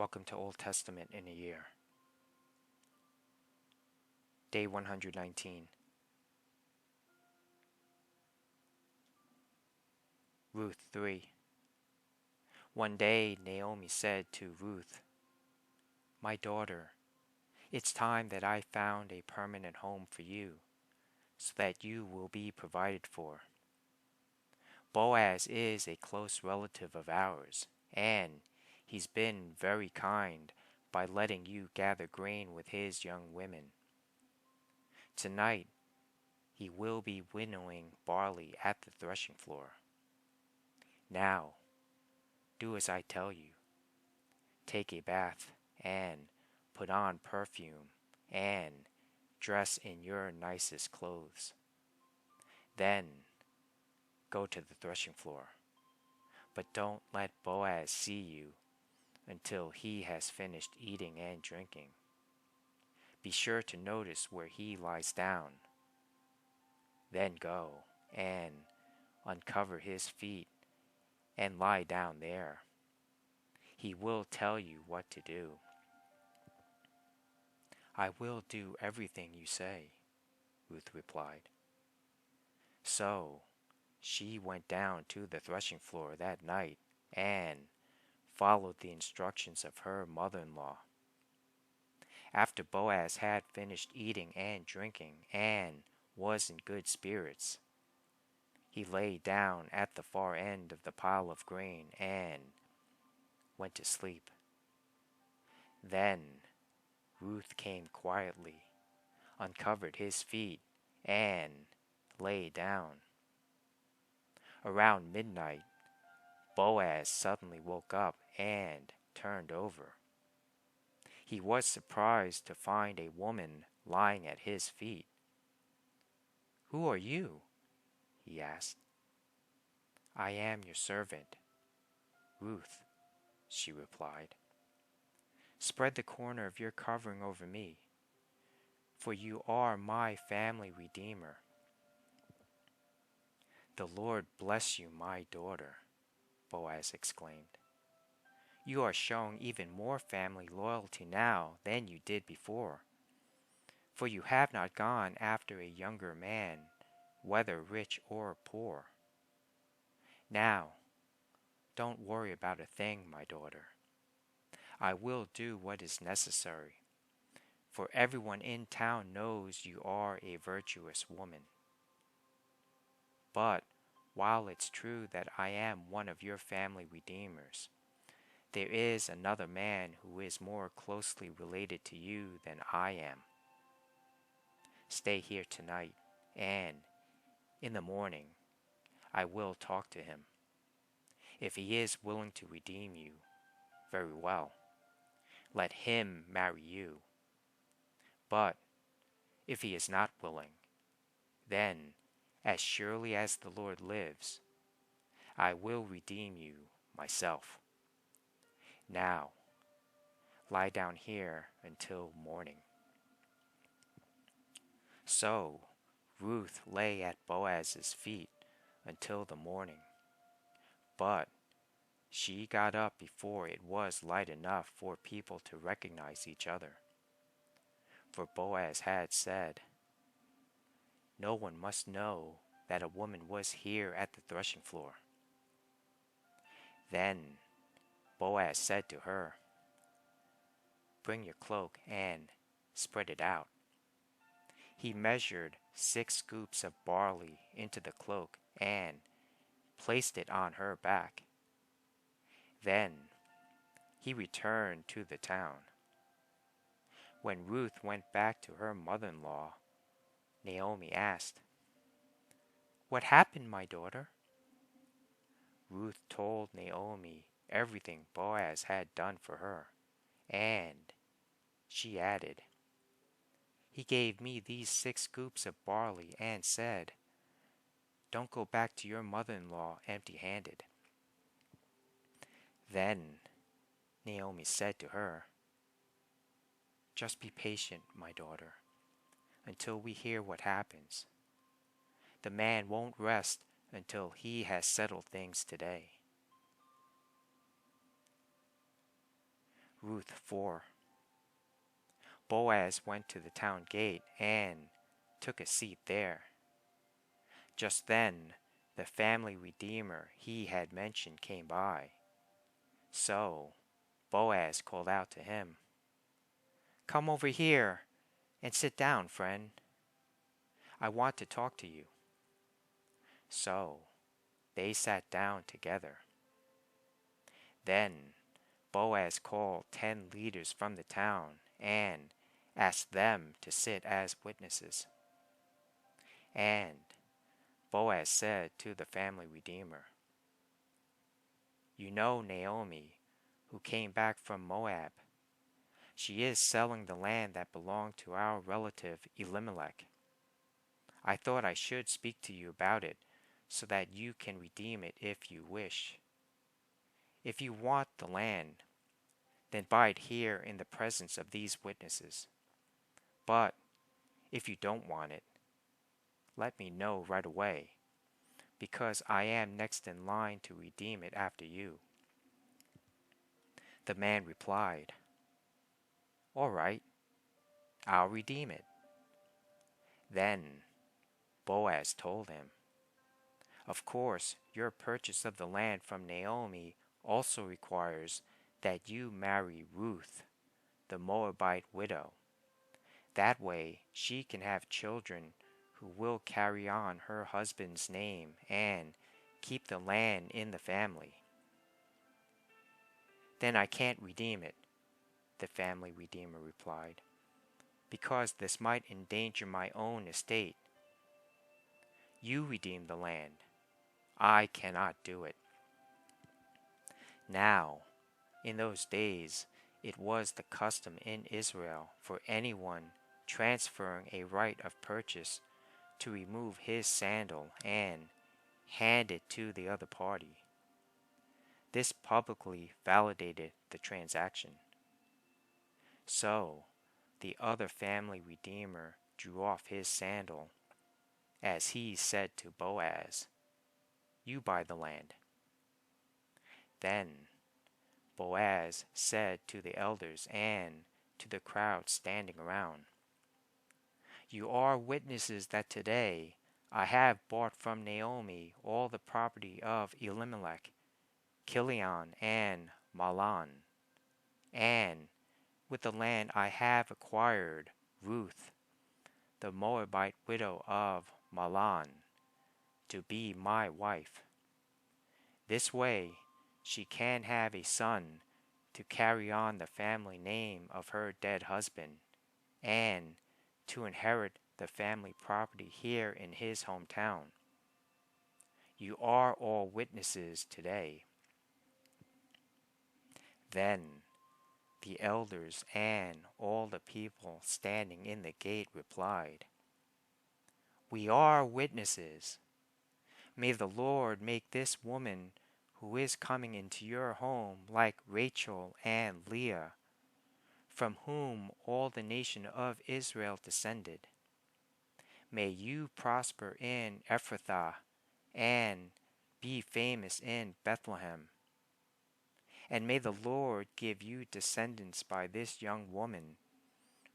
Welcome to Old Testament in a Year. Day 119. Ruth 3. One day Naomi said to Ruth, "My daughter, it's time that I found a permanent home for you, so that you will be provided for. Boaz is a close relative of ours, and he's been very kind by letting you gather grain with his young women. Tonight he will be winnowing barley at the threshing floor. Now, do as I tell you. Take a bath and put on perfume and dress in your nicest clothes. Then go to the threshing floor, but don't let Boaz see you until he has finished eating and drinking. Be sure to notice where he lies down. Then go and uncover his feet and lie down there. He will tell you what to do." "I will do everything you say," Ruth replied. So she went down to the threshing floor that night and followed the instructions of her mother-in-law. After Boaz had finished eating and drinking and was in good spirits, he lay down at the far end of the pile of grain and went to sleep. Then Ruth came quietly, uncovered his feet, and lay down. Around midnight, Boaz suddenly woke up and turned over. He was surprised to find a woman lying at his feet. "Who are you?" he asked. "I am your servant, Ruth," she replied. "Spread the corner of your covering over me, for you are my family redeemer." "The Lord bless you, my daughter," Boaz exclaimed. "You are showing even more family loyalty now than you did before, for you have not gone after a younger man, whether rich or poor. Now, don't worry about a thing, my daughter. I will do what is necessary, for everyone in town knows you are a virtuous woman. But while it's true that I am one of your family redeemers, there is another man who is more closely related to you than I am. Stay here tonight, and in the morning I will talk to him. If he is willing to redeem you, very well. Let him marry you. But if he is not willing, then, as surely as the Lord lives, I will redeem you myself. Now, lie down here until morning." So Ruth lay at Boaz's feet until the morning, but she got up before it was light enough for people to recognize each other. For Boaz had said, "No one must know that a woman was here at the threshing floor." Then Boaz said to her, "Bring your cloak and spread it out." He measured 6 scoops of barley into the cloak and placed it on her back. Then he returned to the town. When Ruth went back to her mother-in-law, Naomi asked, "What happened, my daughter?" Ruth told Naomi everything Boaz had done for her, and she added, "He gave me these 6 scoops of barley and said, 'Don't go back to your mother-in-law empty-handed.'" Then Naomi said to her, "Just be patient, my daughter, until we hear what happens. The man won't rest until he has settled things today." Ruth 4. Boaz went to the town gate and took a seat there. Just then, the family redeemer he had mentioned came by. So Boaz called out to him, "Come over here and sit down, friend. I want to talk to you." So they sat down together. Then Boaz called 10 leaders from the town and asked them to sit as witnesses. And Boaz said to the family redeemer, "You know Naomi, who came back from Moab. She is selling the land that belonged to our relative Elimelech. I thought I should speak to you about it so that you can redeem it if you wish. If you want the land, then buy it here in the presence of these witnesses. But if you don't want it, let me know right away, because I am next in line to redeem it after you." The man replied, "All right, I'll redeem it." Then Boaz told him, "Of course, your purchase of the land from Naomi also requires that you marry Ruth, the Moabite widow. That way she can have children who will carry on her husband's name and keep the land in the family." "Then I can't redeem it," the family redeemer replied, "because this might endanger my own estate. You redeem the land. I cannot do it." Now, in those days, it was the custom in Israel for anyone transferring a right of purchase to remove his sandal and hand it to the other party. This publicly validated the transaction. So, the other family redeemer drew off his sandal as he said to Boaz, "You buy the land." Then Boaz said to the elders and to the crowd standing around, "You are witnesses that today I have bought from Naomi all the property of Elimelech, Kilion, and Mahlon, and with the land I have acquired Ruth, the Moabite widow of Mahlon, to be my wife. This way she can have a son to carry on the family name of her dead husband, and to inherit the family property here in his hometown. You are all witnesses today." Then the elders and all the people standing in the gate replied, "We are witnesses. May the Lord make this woman who is coming into your home like Rachel and Leah, from whom all the nation of Israel descended. May you prosper in Ephrathah and be famous in Bethlehem. And may the Lord give you descendants by this young woman,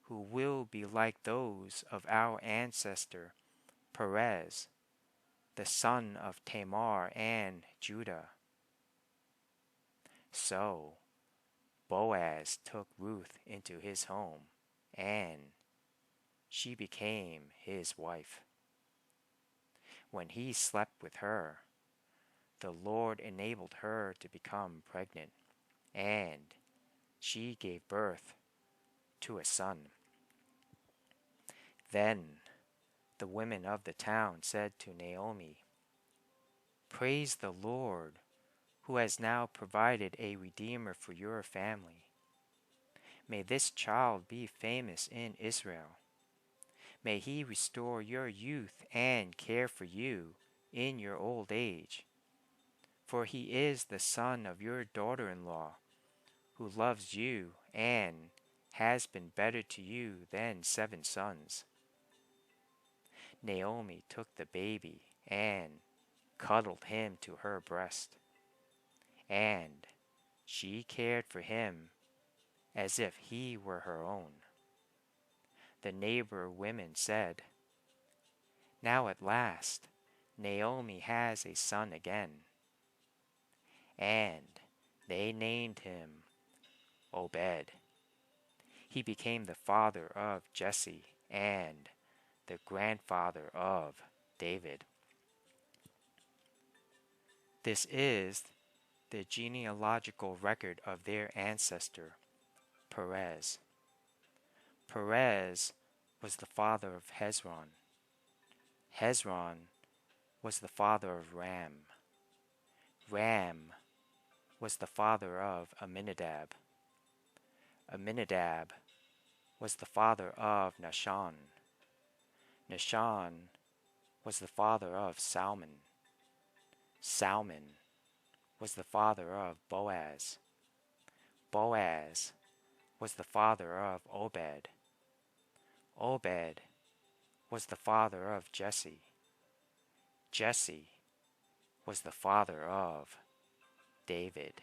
who will be like those of our ancestor Perez, the son of Tamar and Judah." So Boaz took Ruth into his home, and she became his wife. When he slept with her, the Lord enabled her to become pregnant, and she gave birth to a son. Then the women of the town said to Naomi, "Praise the Lord, who has now provided a redeemer for your family. May this child be famous in Israel. May he restore your youth and care for you in your old age. For he is the son of your daughter-in-law, who loves you and has been better to you than 7 sons." Naomi took the baby and cuddled him to her breast, and she cared for him as if he were her own. The neighbor women said, "Now at last Naomi has a son again." And they named him Obed. He became the father of Jesse and the grandfather of David. This is the genealogical record of their ancestor, Perez. Perez was the father of Hezron. Hezron was the father of Ram. Ram was the father of Amminadab. Amminadab was the father of Nahshon. Nahshon was the father of Salmon. Salmon was the father of Boaz. Boaz was the father of Obed. Obed was the father of Jesse. Jesse was the father of David.